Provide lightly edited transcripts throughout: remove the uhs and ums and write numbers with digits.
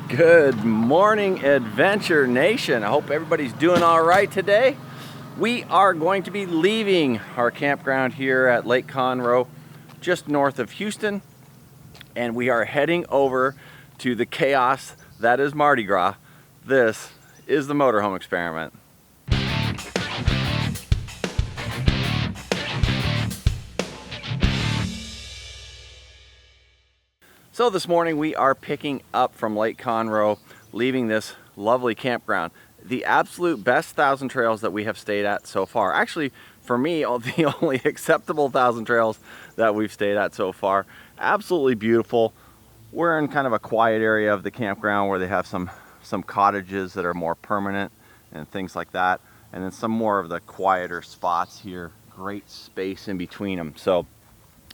Good morning, Adventure Nation. I hope everybody's doing all right today. We are going to be leaving our campground here at Lake Conroe, just north of Houston, and we are heading over to the chaos that is Mardi Gras. This is the Motorhome Experiment. So this morning we are picking up from Lake Conroe, leaving this lovely campground. The absolute best 1,000 trails that we have stayed at so far. Actually, for me, the only acceptable 1,000 trails that we've stayed at so far. Absolutely beautiful. We're in kind of a quiet area of the campground where they have some cottages that are more permanent and things like that. And then some more of the quieter spots here. Great space in between them. So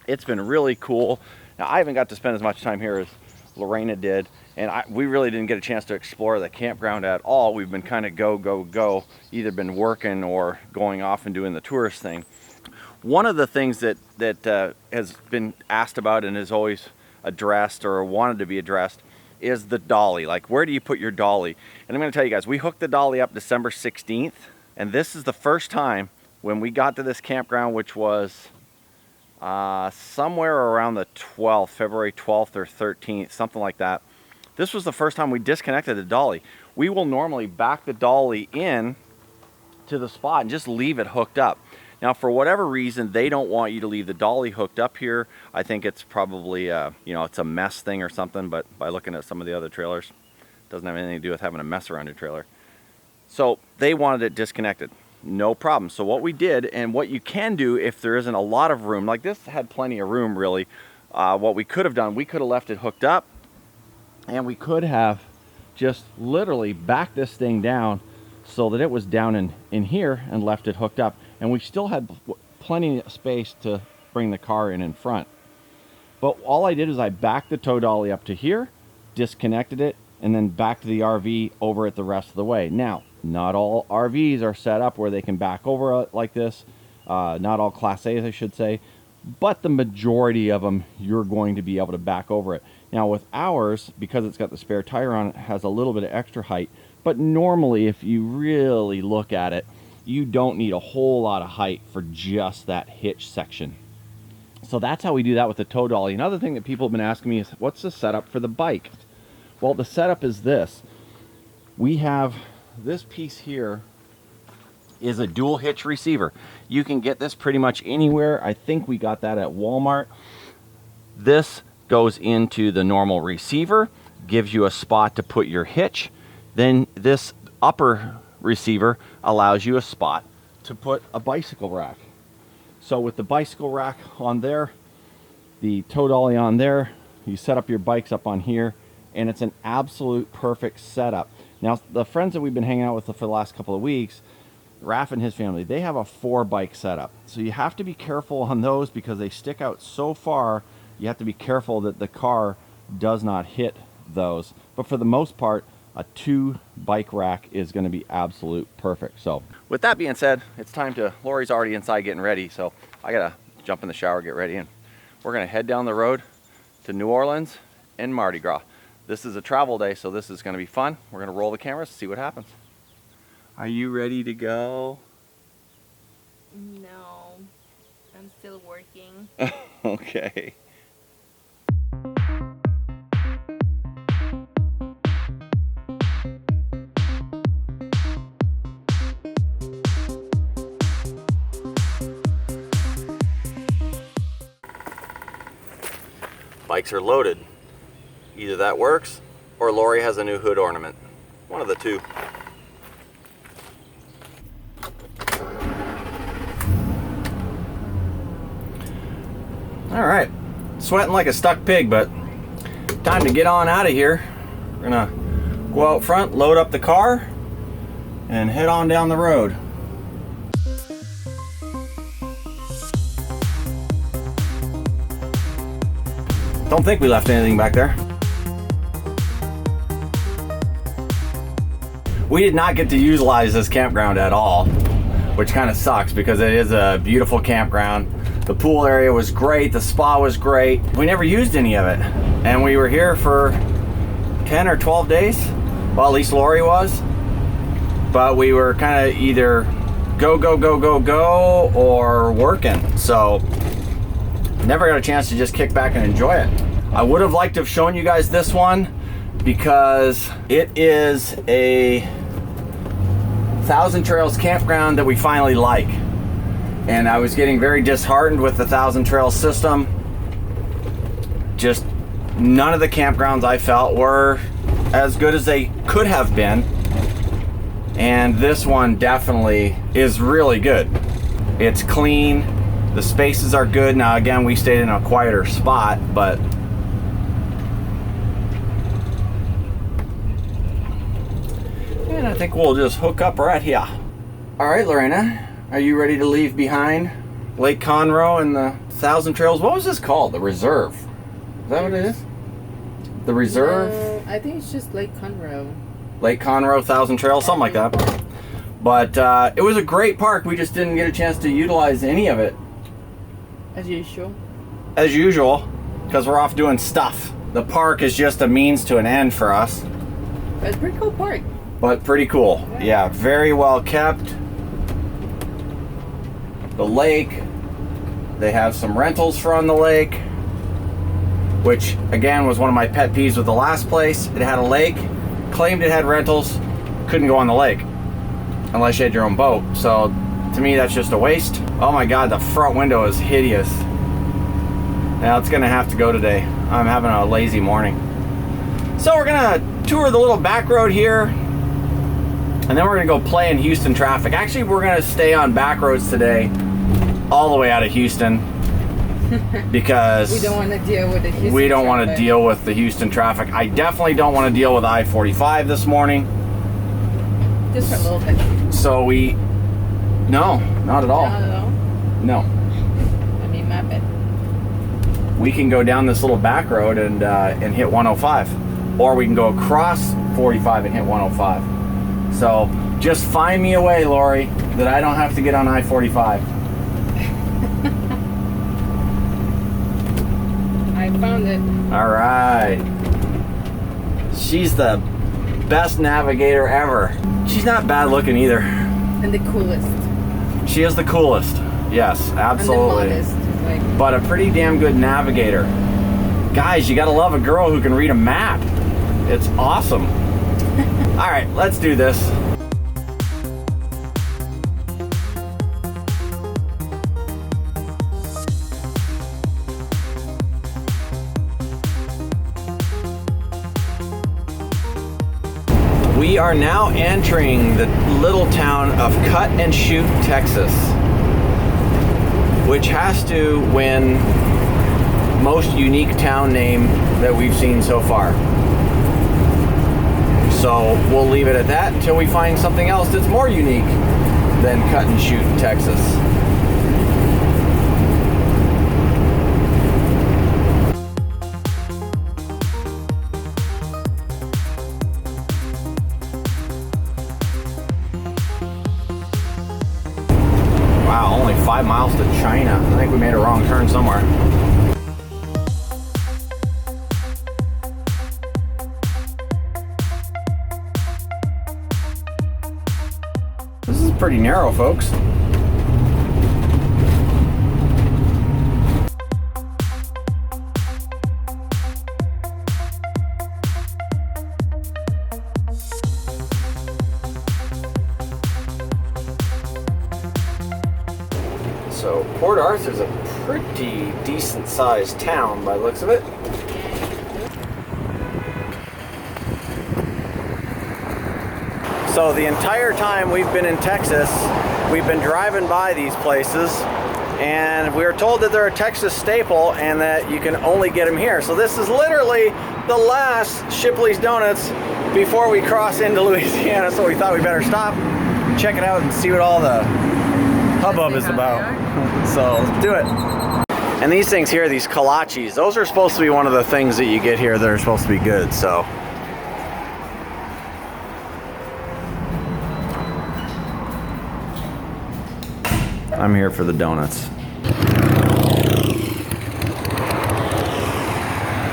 it's been really cool. Now, I haven't got to spend as much time here as Lorena did, and we really didn't get a chance to explore the campground at all. We've been kind of go, either been working or going off and doing the tourist thing. One of the things that has been asked about and is always addressed or wanted to be addressed is the dolly. Like, where do you put your dolly? And I'm going to tell you guys, we hooked the dolly up December 16th, and this is the first time when we got to this campground, which was somewhere around the 12th, February 12th or 13th, something like that. This was the first time we disconnected the dolly. We will normally back the dolly in to the spot and just leave it hooked up. Now, for whatever reason, they don't want you to leave the dolly hooked up here. I think it's probably, it's a mess thing or something, but by looking at some of the other trailers, it doesn't have anything to do with having a mess around your trailer. So they wanted it disconnected. No problem. So what we did, and what you can do if there isn't a lot of room, like this had plenty of room really, what we could have done, we could have left it hooked up, and we could have just literally backed this thing down so that it was down in here and left it hooked up, and we still had plenty of space to bring the car in front. But all I did is I backed the tow dolly up to here, disconnected it, and then backed the RV over it the rest of the way. Now, not all RVs are set up where they can back over like this. Not all Class A's, I should say. But the majority of them, you're going to be able to back over it. Now with ours, because it's got the spare tire on it, has a little bit of extra height. But normally, if you really look at it, you don't need a whole lot of height for just that hitch section. So that's how we do that with the tow dolly. Another thing that people have been asking me is, what's the setup for the bike? Well, the setup is this. We have this piece here is a dual hitch receiver. You can get this pretty much anywhere. I think we got that at Walmart. This goes into the normal receiver, gives you a spot to put your hitch. Then this upper receiver allows you a spot to put a bicycle rack. So with the bicycle rack on there, the tow dolly on there, you set up your bikes up on here, and it's an absolute perfect setup. Now, the friends that we've been hanging out with for the last couple of weeks, Raph and his family, they have a 4-bike setup. So you have to be careful on those because they stick out so far. You have to be careful that the car does not hit those. But for the most part, a 2-bike rack is going to be absolute perfect. So with that being said, it's time to, Lori's already inside getting ready. So I got to jump in the shower, get ready, and we're going to head down the road to New Orleans and Mardi Gras. This is a travel day, so this is going to be fun. We're going to roll the cameras, see what happens. Are you ready to go? No, I'm still working. Okay. Bikes are loaded. Either that works, or Lori has a new hood ornament. One of the two. All right, sweating like a stuck pig, but time to get on out of here. We're gonna go out front, load up the car, and head on down the road. Don't think we left anything back there. We did not get to utilize this campground at all, which kind of sucks because it is a beautiful campground. The pool area was great, the spa was great. We never used any of it. And we were here for 10 or 12 days. Well, at least Lori was. But we were kind of either go, or working. So never got a chance to just kick back and enjoy it. I would have liked to have shown you guys this one because it is a Thousand Trails campground that we finally like. And I was getting very disheartened with the Thousand Trails system. Just none of the campgrounds I felt were as good as they could have been. And this one definitely is really good. It's clean, the spaces are good. Now again, we stayed in a quieter spot, but and I think we'll just hook up right here. All right, Lorena, are you ready to leave behind Lake Conroe and the Thousand Trails? What was this called? The Reserve? Is that what it is? The Reserve? No, I think it's just Lake Conroe. Lake Conroe, Thousand Trails, something like that. But it was a great park. We just didn't get a chance to utilize any of it. As usual. As usual, because we're off doing stuff. The park is just a means to an end for us. It's a pretty cool park. But pretty cool. Yeah, very well kept. The lake, they have some rentals for on the lake, which again was one of my pet peeves with the last place. It had a lake, claimed it had rentals, couldn't go on the lake unless you had your own boat. So to me, that's just a waste. Oh my God, the front window is hideous. Now it's gonna have to go today. I'm having a lazy morning. So we're gonna tour the little back road here, and then we're gonna go play in Houston traffic. Actually, we're gonna stay on back roads today, all the way out of Houston, because we don't want to deal with the Houston we don't want to traffic. deal with the Houston traffic. I definitely don't want to deal with I-45 this morning. Just for a little bit. So no, not at all. Not at all. No. I mean, map it. We can go down this little back road and hit 105, or we can go across 45 and hit 105. So just find me a way, Lori, that I don't have to get on I-45. I found it. All right. She's the best navigator ever. She's not bad looking either. And the coolest. She is the coolest. Yes, absolutely. And the modest. Like, But a pretty damn good navigator. Guys, you gotta love a girl who can read a map. It's awesome. All right, let's do this. We are now entering the little town of Cut and Shoot, Texas, which has to win most unique town name that we've seen so far. So we'll leave it at that until we find something else that's more unique than Cut and Shoot, Texas. Wow, only 5 miles to China. I think we made a wrong turn somewhere. This is pretty narrow, folks. So Port Arthur's a pretty decent sized town by the looks of it. So the entire time we've been in Texas, we've been driving by these places, and we were told that they're a Texas staple and that you can only get them here. So this is literally the last Shipleys Donuts before we cross into Louisiana, so we thought we better stop, check it out, and see what all the hubbub is about. So let's do it. And these things here, these kolaches, those are supposed to be one of the things that you get here that are supposed to be good. So I'm here for the donuts.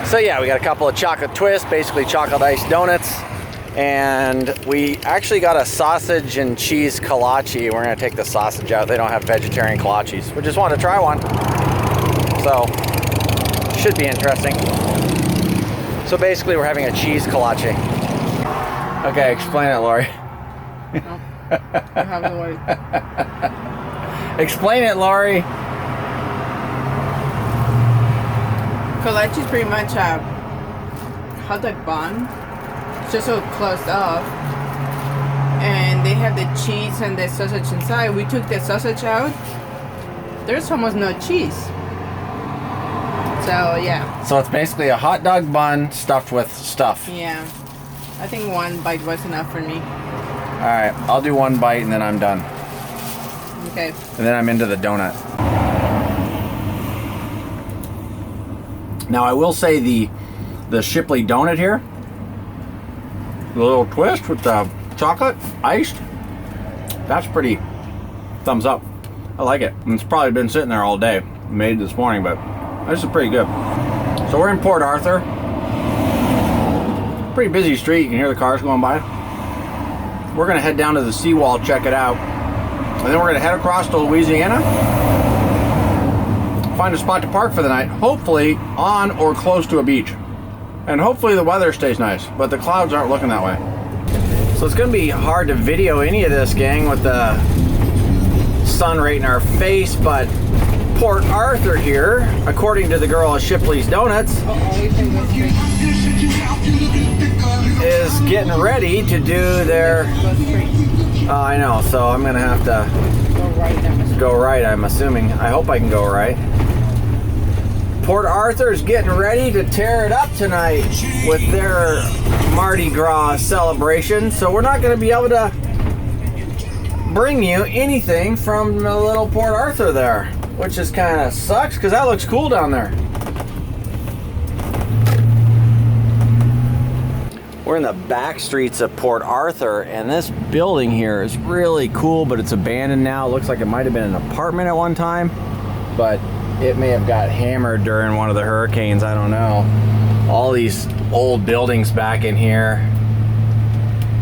So yeah, we got a couple of chocolate twists, basically chocolate iced donuts. And we actually got a sausage and cheese kolache. We're gonna take the sausage out. They don't have vegetarian kolaches. We just wanted to try one. So, should be interesting. So basically we're having a cheese kolache. Okay, explain it, Lori. No, I have the word. Explain it, Lori. Kolache is pretty much a hot dog bun. It's just so closed off. And they have the cheese and the sausage inside. We took the sausage out. There's almost no cheese. So yeah. So it's basically a hot dog bun stuffed with stuff. Yeah. I think one bite was enough for me. Alright, I'll do one bite and then I'm done. Okay. And then I'm into the donut. Now I will say the Shipley donut here, the little twist with the chocolate iced, that's pretty thumbs up. I like it. And it's probably been sitting there all day. Made this morning, but this is pretty good. So we're in Port Arthur. Pretty busy street. You can hear the cars going by. We're gonna head down to the seawall, check it out. And then we're gonna head across to Louisiana. Find a spot to park for the night, hopefully on or close to a beach. And hopefully the weather stays nice, but the clouds aren't looking that way. So it's gonna be hard to video any of this, gang, with the sun right in our face, but Port Arthur here, according to the girl at Shipleys Donuts, is getting ready to do their... I know, so I'm gonna have to go right, I'm assuming. I hope I can go right. Port Arthur is getting ready to tear it up tonight with their Mardi Gras celebration, so we're not gonna be able to bring you anything from the little Port Arthur there, which is kind of sucks because that looks cool down there. We're in the back streets of Port Arthur, and this building here is really cool, but it's abandoned now. It looks like it might have been an apartment at one time, but it may have got hammered during one of the hurricanes, I don't know. All these old buildings back in here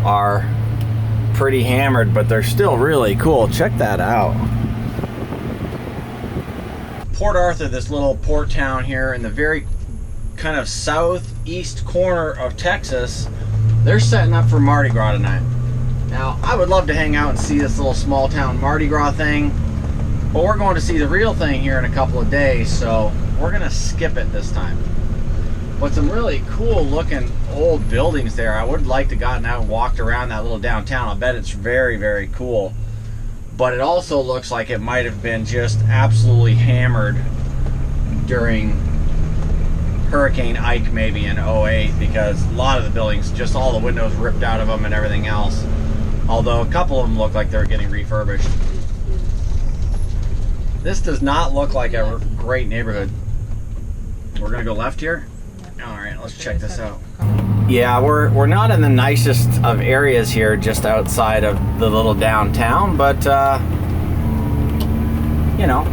are pretty hammered, but they're still really cool. Check that out. Port Arthur, this little port town here in the very kind of southeast corner of Texas, they're setting up for Mardi Gras tonight. Now, I would love to hang out and see this little small town Mardi Gras thing, but we're going to see the real thing here in a couple of days, so we're gonna skip it this time. But some really cool looking old buildings there. I would like to gotten out and walked around that little downtown. I bet it's very, very cool. But it also looks like it might have been just absolutely hammered during Hurricane Ike maybe in 08, because a lot of the buildings, just all the windows ripped out of them and everything else. Although a couple of them look like they're getting refurbished. This does not look like a great neighborhood. We're gonna go left here? Alright, let's check this out. Yeah, we're not in the nicest of areas here, just outside of the little downtown, but you know,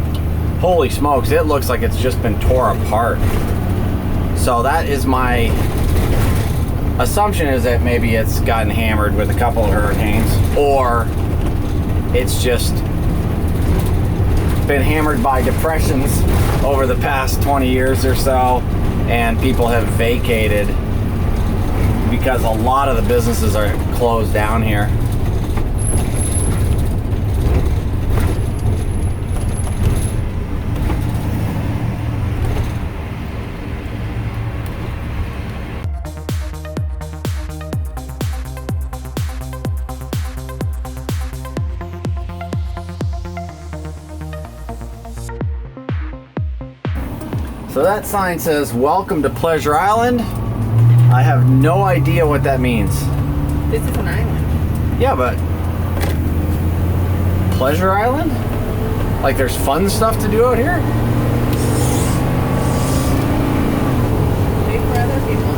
holy smokes, it looks like it's just been tore apart. So that is my assumption, is that maybe it's gotten hammered with a couple of hurricanes, or it's just been hammered by depressions over the past 20 years or so, and people have vacated because a lot of the businesses are closed down here. So that sign says, "Welcome to Pleasure Island." I have no idea what that means. This is an island. Yeah, but Pleasure Island? Like there's fun stuff to do out here? Maybe for other people.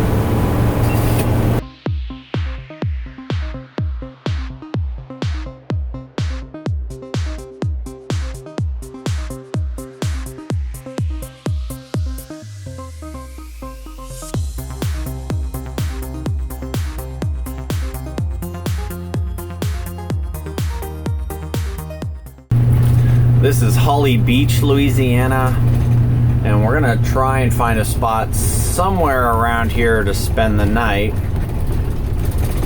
This is Holly Beach, Louisiana, and we're gonna try and find a spot somewhere around here to spend the night.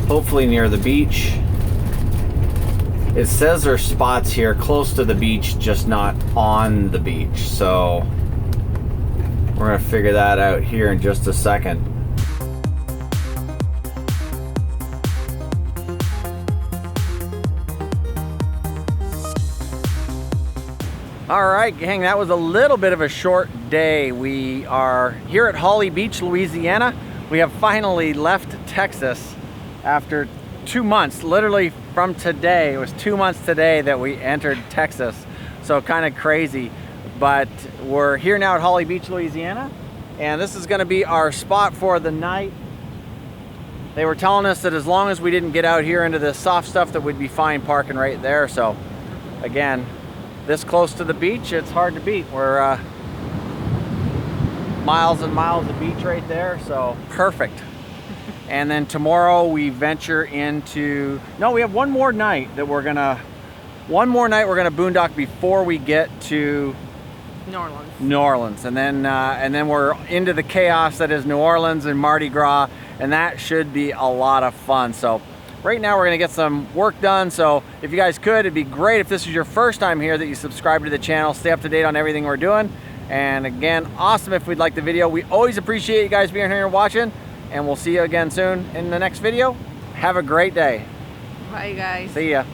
Hopefully near the beach. It says there's spots here close to the beach, just not on the beach. So we're gonna figure that out here in just a second. All right, gang, that was a little bit of a short day. We are here at Holly Beach, Louisiana. We have finally left Texas after 2 months, literally from today. It was 2 months today that we entered Texas. So kind of crazy, but we're here now at Holly Beach, Louisiana, and this is gonna be our spot for the night. They were telling us that as long as we didn't get out here into the soft stuff that we'd be fine parking right there. So again, this close to the beach, it's hard to beat. We're miles and miles of beach right there, so perfect. And then tomorrow we venture into, no, we have one more night we're gonna boondock before we get to New Orleans, and then we're into the chaos that is New Orleans and Mardi Gras, and that should be a lot of fun. So right now we're gonna get some work done. So if you guys could, it'd be great if this is your first time here that you subscribe to the channel, stay up to date on everything we're doing. And again, awesome if we'd like the video. We always appreciate you guys being here and watching, and we'll see you again soon in the next video. Have a great day. Bye, guys. See ya.